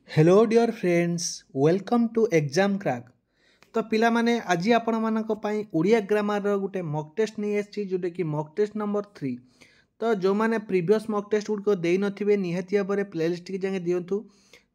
Hello dear friends welcome to exam crack. तो पिला माने आज आपण मानक पई ओडिया ग्रामर रो गुटे मॉक टेस्ट नहीं आछि जोटे कि मॉक टेस्ट नंबर 3। तो जो माने प्रीवियस मॉक टेस्ट गुड को देई नथिबे निहाती भाबरे प्लेलिस्ट की जाके दियंतु।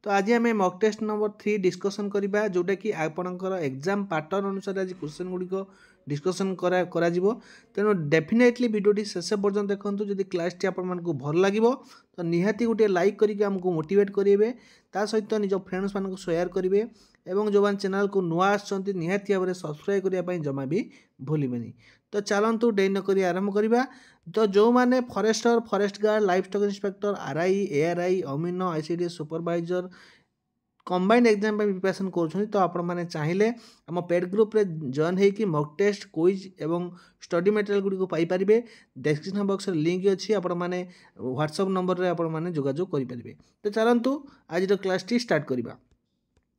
तो आज आम मॉक टेस्ट नंबर 3 डिस्कशन करबा जोटा कि आपणकर एग्जाम पैटर्न अनुसार आज क्वेश्चन गुडी को डिस्कशन करा जिवो। तेणु डेफिनेटली वीडियोटी शेष पर्यंत देखंतु। जदि क्लास टी आपण मानकु भल लागिवो तो निहाती गोटे लाइक करके हमको मोटिवेट करेंगे। ता सहित निज फ्रेंड्स मानक शेयर करेंगे एवं जो मैंने चैनल को नुआ आसछंती निहाती भाव में सब्सक्राइब करने जमा भी भूलें। तो चलतु डे नक आरंभ करवा। तो जो मैंने forester forest guard livestock inspector RI ARI अमीनो ICD supervisor combined exam preparation कर तो आपण मैंने चाहिए आम पेड ग्रुप रे जॉइन होगी मॉक टेस्ट क्विज एवं स्टडी मटेरियल गुडी को पाई परिबे। डिस्क्रिप्शन बॉक्स रे लिंक अच्छी आपण मैंने व्हाट्सएप नंबर रे आपण मैंने जोगाजोग करि परिबे। तो चलतु आज क्लास टी स्टार्ट करवा।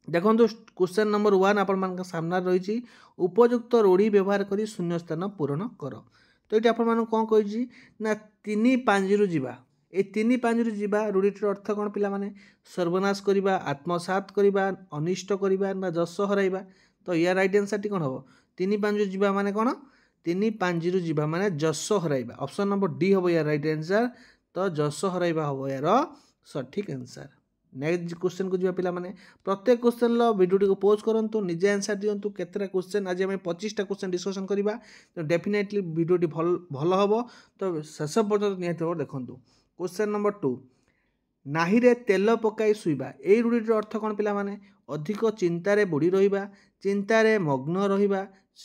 देखो क्वेश्चन नंबर 1 आपण मान सामने रही उपयुक्त रूढ़ी व्यवहार करी शून्य स्थान पूरण कर। तो ये आपण कौन कही ना 3 5 जावा ए 3 5 जावा रूढ़ीटर अर्थ कौन पिला माने सर्वनाश करवा आत्मसात करवा अनिष्ट करवा ना जस हराइबा। तो यार राइट आंसर टी कौन हम 3 5 जावा माने कौन 3 5 जावा माने जस हराइबा। ऑप्शन नंबर डी हम यार राइट आंसर। तो जस हराइबा हम यार सठिक आंसर। नेक्स्ट क्वेश्चन को पिला माने प्रत्येक क्वेश्चन लो वीडियो को पोज करंतु निजे आंसर दियंतु। केतरा क्वेश्चन आज हम 25टा क्वेश्चन डिस्कशन करबा। तो डेफिनेटली वीडियो भल हबो। तो शेष पर्यंत निहाती देखंतु। क्वेश्चन नंबर 2 नाही रे तेल पकाई सुइबा ए रूढ़ीर अर्थ कौन पिला माने अधिक चिंतार बुड़ी रहिबा चिंतार मग्न रहिबा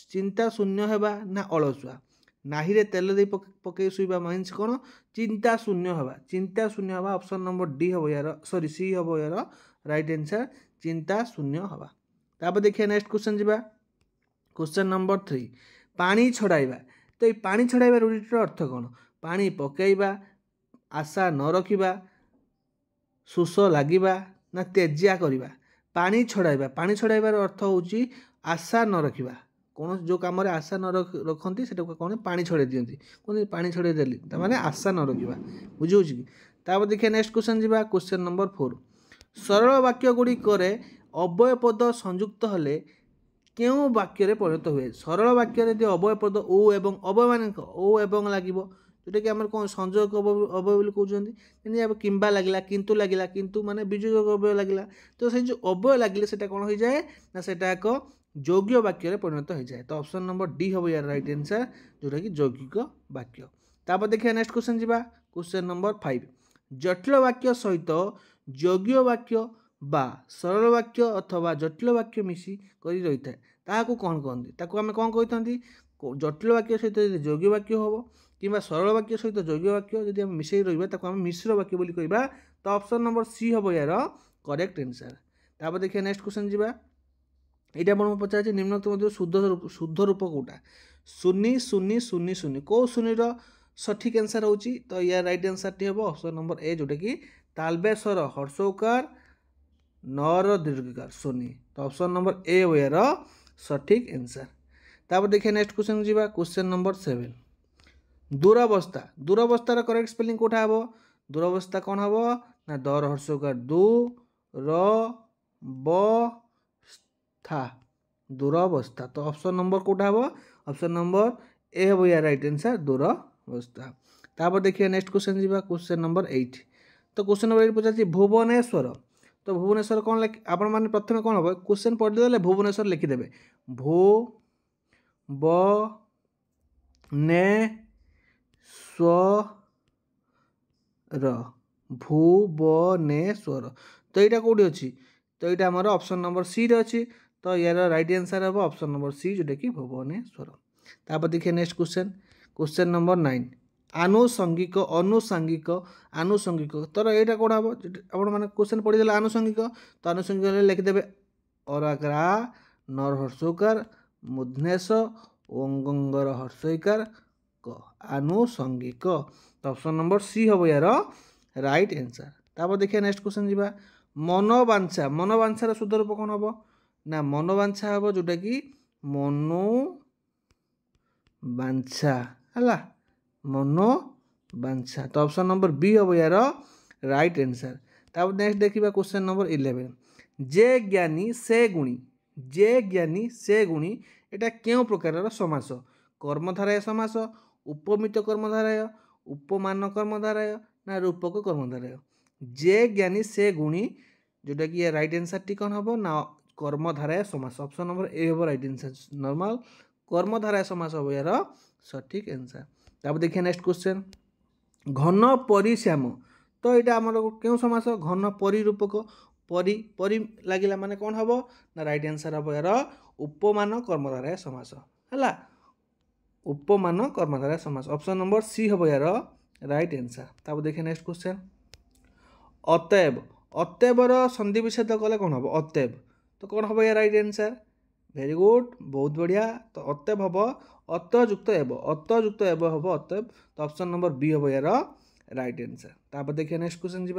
चिंता शून्य हेबा ना अलसुआ। नाही रे तेल दे पकई सुइबा मीन्स कौन चिंता शून्य हवा। ऑप्शन नंबर डी हम यार सॉरी सी हम यार राइट आंसर चिंता शून्य हवा। तापर देखिए नेक्स्ट क्वेश्चन जीवा। क्वेश्चन नंबर 3 पानी छड़ाइबा। तो ये पानी छड़ाइबा रूढ़ीर अर्थ कौन पानी पकईबा आशा न रखिबा शोष लगिबा ना तेजिया करवा। पानी छड़ाइबार अर्थ होची आशा न रखिबा कौन जो कम आशा न रखती से कौन पानी छड़े दिखती कौन पानी छड़े देली मैंने आशा न रखा बुझे कि। तापर देखिए नेक्स्ट क्वेश्चन जीवा। क्वेश्चन नंबर 4 सरल वाक्य गुड़िक अव्यय पद संयुक्त हेले क्यों वाक्य परिणत हुए। सरल वाक्य यदि अव्यय पद ओ एवं अव्यय मान ओ एवं लगे जोटा कि आम कौन संयोग अव्यय बोली कहते किंबा लगे किंतु लगे किंतु माने विजोग अव्यय लगे। तो से जो अव्यय लगे से कौन हो जाए ना सेटा एक यौगिक वाक्य परिणत हो जाए। तो ऑप्शन नंबर डी हम यार राइट आंसर जोटा कि यौगिक वाक्य। तापर देखिए नेक्स्ट क्वेश्चन जीवा। क्वेश्चन नंबर 5 जटिल वाक्य सहित यौगिक वाक्य बा सरल वाक्य अथवा जटिल वाक्य मिसी करी रही है ताकू कौन कहते ताकू आम कौन कही जटिल वाक्य सहित यौगिक वाक्य हम कि सरल वाक्य सहित यौगिक वाक्य जब आम मिसई रहा आम मिश्र वाक्य बोली कहवा। तो ऑप्शन नंबर सी हम यार करेक्ट आंसर। तापर देखिए नेक्स्ट क्वेश्चन जीवा। ये आप पचार निम्नलिखित मध्य शुद्ध रूप कौटा शून्य शून्य शून्य शून्य कौ शून्यर सठिक आंसर होची। तो यार राइट आंसर टी हम ऑप्शन नंबर ए जोटा कि तालबेसर हर्षौकार नर दीर्घकार शून्य। तो ऑप्शन नंबर ए हो यार सठिक आंसर। तापर देखिए नेक्स्ट क्वेश्चन जीवा। क्वेश्चन नंबर 7 दुरावस्थार करेक्ट स्पेलिंग कौटा हम दुरावस्था कौन हम ना दर हर्षकार दु र ब था दुरावस्था। तो ऑप्शन नंबर कौटा हम ऑप्शन नंबर ए हम यार राइट आंसर दुरावस्था। तापर देखिए नेक्स्ट क्वेश्चन जीवा। क्वेश्चन नंबर 8 तो क्वेश्चन नंबर 8 पचार भुवनेश्वर। तो भुवनेश्वर कौन आपण मैंने प्रथम कौन हम क्वेश्चन पढ़ीदे भुवनेश्वर लिखिदेवे भू ब ने स्वर भुवनेश्वर। तो यहाँ कौटी अच्छी तो यहाँ आमर ऑप्शन नंबर सी रे अच्छी। तो यार राइट आंसर हम ऑप्शन नंबर सी जोटा कि भुवनेश्वर। तापर देखिए नेक्स्ट क्वेश्चन। Question number 9 आनुषंगिक अनुषांगिक आनुषंगिक। तो यहाँ कौन हम आप क्वेश्चन पढ़ीदे आनुषंगिक। तो आनुषंगिक लिखिदेवे अराकरा नर हर्षकार मुधनेश ओंगर हर्षकार क आनुषंगिक। तो ऑप्शन नंबर सी हम यार राइट आंसर। तापर देखिए नेक्स्ट क्वेश्चन जीवा। मनोवांछा मनोवांछार शुद्ध रूप कौन हम ना मनोवांछा हम जोटा कि मनोवांछा है मनोवांछा। तो ऑप्शन नंबर बी हम यार राइट आंसर। तापर नेक्स्ट देखिबा क्वेश्चन नंबर 11 जे ज्ञानी से गुणी जे ज्ञानी से गुणी एटा केउ प्रकार समास कर्मधारय समास उपमित कर्मधारय उपमान कर्मधारय ना रूपक कर्मधारय जे ज्ञानी से गुणी जोटा कि राइट आंसर टी कौन हम ना कर्मधारय समास ऑप्शन नंबर ए हम राइट आंसर नॉर्मल कर्मधारय समास हम यार सठिक आंसर। तापर देखिए नेक्स्ट क्वेश्चन घन परिश्याम तो यहाँ आम क्यों समास घन परिरूपक परि परि लगिला माने कौन हम ना राइट आंसर हम यार उपमान कर्मधारय समास है उपमान कर्मधारय समास ऑप्शन नंबर सी हम यार राइट आंसर। तापर देखिए नेक्स्ट क्वेश्चन अतएव अतएवर संधि विच्छेद कले कौन हम अतएव तो कौन हम यार राइट आंसर वेरी गुड बहुत बढ़िया तो अतएव हम अतयुक्त एव अतयुक्त एव हम अतएव तो ऑप्शन नंबर बी हम यार राइट आंसर। तापर देखिए नेक्स्ट क्वेश्चन जी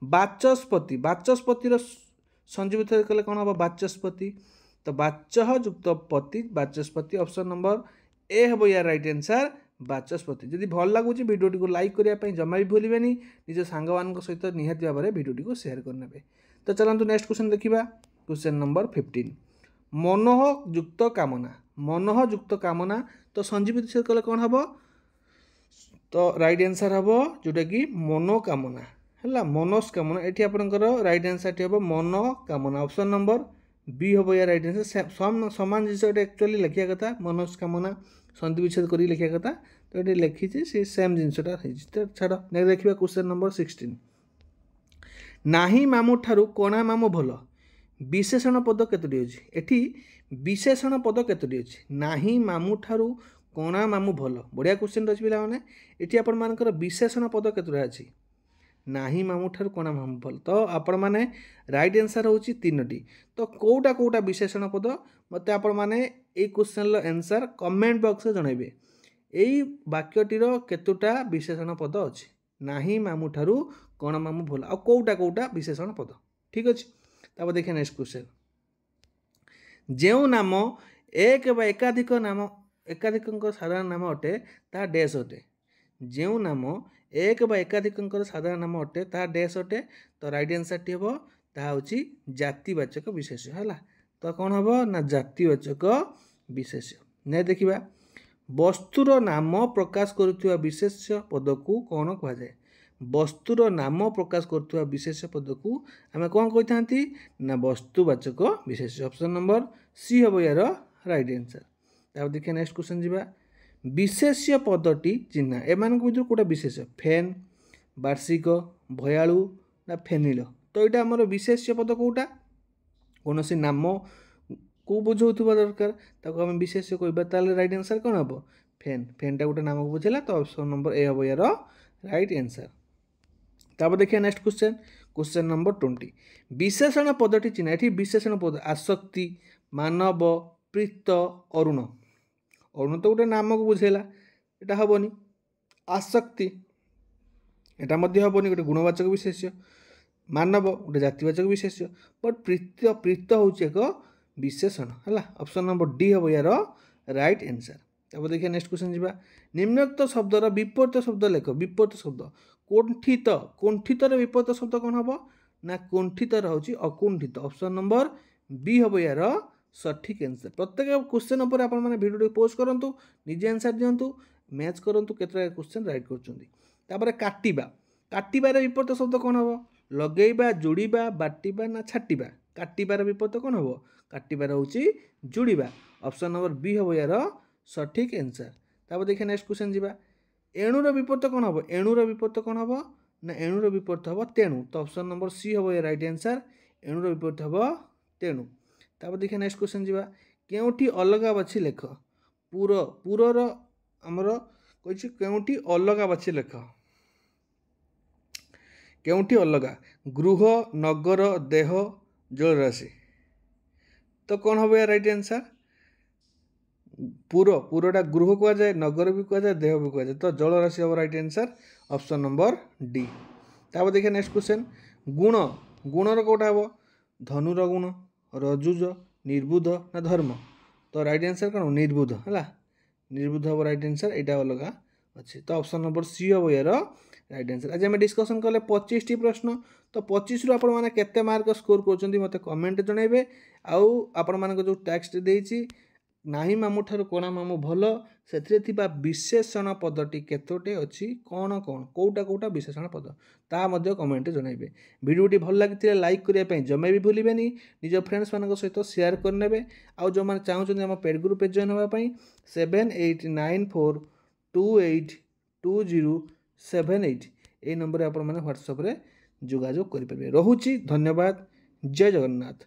बाचस्पति बाचस्पतिर संधि विच्छेद कले कौन हम बाचस्पति तो बाच्य युक्त पति बाचस्पति ऑप्शन नंबर ए हम यार राइट आंसर बाचस्पति। जदि भल लगुच भिडियो को लाइक करने जमा भी भूलें निज सांग मान सहित निहाती भाव में भिडियो को शेयर करने। तो चलते नेक्स्ट क्वेश्चन देखा क्वेश्चन नंबर 15 मनोह युक्त कामना मनोह युक्त कामना तो संधि विच्छेद कले कौन हम तो राइट आंसर हम जोटा कि मनोकामना है मनोस्कामना ये आपंकर राइट आंसर टी हम मनोकामना ऑप्शन नंबर बी हम यार राइट आंसर सामान जिस एक्चुअली लिखा कथा मनोस्कामना संधि विच्छेद कर लिखा कथा तो ये लिखी से सेम जिनसटा तो छाड़ नेक्स्ट देखिए क्वेश्चन नंबर 16 नाही मामू ठारू कोणा मामू भल विशेषण पद केतोटी अछि एठी विशेषण पद केतोटी अछि नाही मामू ठारू कोणा मामू भल बढ़िया क्वेश्चन अछि पिला माने एठी आपण मानकर विशेषण पद केतोटा अछि नाही मामू ठारू कोणा मामू भल तो आपण माने राइट आंसर होछि तीनोटी तो कोटा कोटा विशेषण पद मते आपण माने ए क्वेश्चन लो आंसर कमेंट बॉक्स रे जणाइबे एई वाक्यटीर केतोटा विशेषण पद अछि नाही मामू ठारू कोणा मामू भल आ कोटा कोटा विशेषण पद ठीक अछि। तापर देखिए नेक्स्ट क्वेश्चन जो नाम एक बा एकाधिक नाम एकाधिक साधारण नाम अटे ता डैश अटे जो नाम एक बा एकाधिक साधारण नाम अटे ता डैश अटे तो राइट आंसर टी हम ता होछि जातिवाचक विशेष्य है तो कौन हम ना जातिवाचक विशेष्य नहीं देखिबा वस्तुर नाम प्रकाश करुवा विशेष्य पद को कौन कह जाए वस्तुर नाम प्रकाश करुवा विशेष पद को आम कौन कही ना वस्तुवाचक विशेष ऑप्शन नंबर सी हम यार राइट आंसर। तापर देखिए नेक्स्ट क्वेश्चन जी विशेष्य पदटी चिन्ह एम भर कौटा विशेष फैन वार्षिक भयालु ना फेनिल तो यहाँ आमर विशेष्य पद कौटा कौन सी नाम को बुझाऊा दरकार ताको आम विशेष्य कहवा राइट आंसर कौन हम फैन फैनटा गोटे नाम को बुझेगा तो ऑप्शन नंबर ए हम यार राइट आंसर। तापर देखिए नेक्स्ट क्वेश्चन क्वेश्चन नंबर 20 विशेषण पदटी चिन्ह ये विशेषण पद आसक्ति मानव प्रीत अरुण अरुण तो गोटे नाम को बुझेगा यहाँ हेनी आसक्ति यहाँ हेनी गोटे गुणवाचक विशेष्य मानव गोटे जातिवाचक विशेष्य बट प्रीत प्रीत हूँ एक विशेषण है ऑप्शन नंबर डी हम यार राइट आंसर। तापर देखिए नेक्स्ट क्वेश्चन जी निम्नोक्त शब्दर विपरीत शब्द लेख विपरीत शब्द कुंठित कुंठितर विपरीत शब्द कौन हम ना कुंठितर हूँ अकुंठित ऑप्शन नंबर बी हम यार सठिक आंसर। प्रत्येक क्वेश्चन उपर आप भिडियो पोस्ट करूँ निजे आंसर दिंतु मैच करूँ केते क्वेश्चन राइट कर काटिबा काटिबार विपरीत शब्द कौन हम लगेइबा जोड़िबा बाटिबा ना छाटिबा काटिबार विपरीत कौन हम काटिबार हूँ जोड़िबा ऑप्शन नंबर बी हम यार सठिक आंसर। तापर देखिए नेक्स्ट क्वेश्चन जी एणुर विपरीत कौन हम एणुर विपरीत कौन हम ना एणुर विपरीत हम तेणु तो ऑप्शन नंबर सी हम ये राइट आंसर एणुर विपरीत हम तेणु। तापर देखिए नेक्स्ट क्वेश्चन जी केउठी अलगा बाछी लेख पुर पुरर आमर कही केउठी अलगा बाछी लेख केउठी अलगा गृह नगर देह जलराशि तो कौन हम यार राइट आंसर पुर पुरटा गृह कह जाए नगर भी कह जाए देह भी कह जाए तो जलराशि हम right answer option number D. तापर देखिए नेक्स्ट क्वेश्चन गुण गुणर कौटा हम धनुर गुण रजुज निर्बुध ना धर्म तो राइट आंसर कौन निर्बुध है निर्बुध हम राइट आंसर यहाँ अलग अच्छे तो ऑप्शन नंबर सी हम यार राइट आंसर। आज आम डिस्कसन कले 25 प्रश्न, तो 25 रु आपण मैंने केते मार्क स्कोर कर मत कमेंट जनइबे। आउ आपण मानक जो टैक्स देइछि नाही मामू ठारू कोणा मामू भल से विशेषण पदटी केतोटे अच्छी कौन कौन कोटा कोटा विशेषण पद ता मध्य कमेंट जनइबे। वीडियोटी भल लगी लाइक करने जमे भी भूलें निज फ्रेंड्स मान सहित शेयर करने। आउ जो मैंने चाहते आम पेड ग्रुप जॉइन होगापी 7894282078 ये नंबर आप व्हाट्सएप रे जोगाजोग करेंगे। रोची धन्यवाद। जय जगन्नाथ।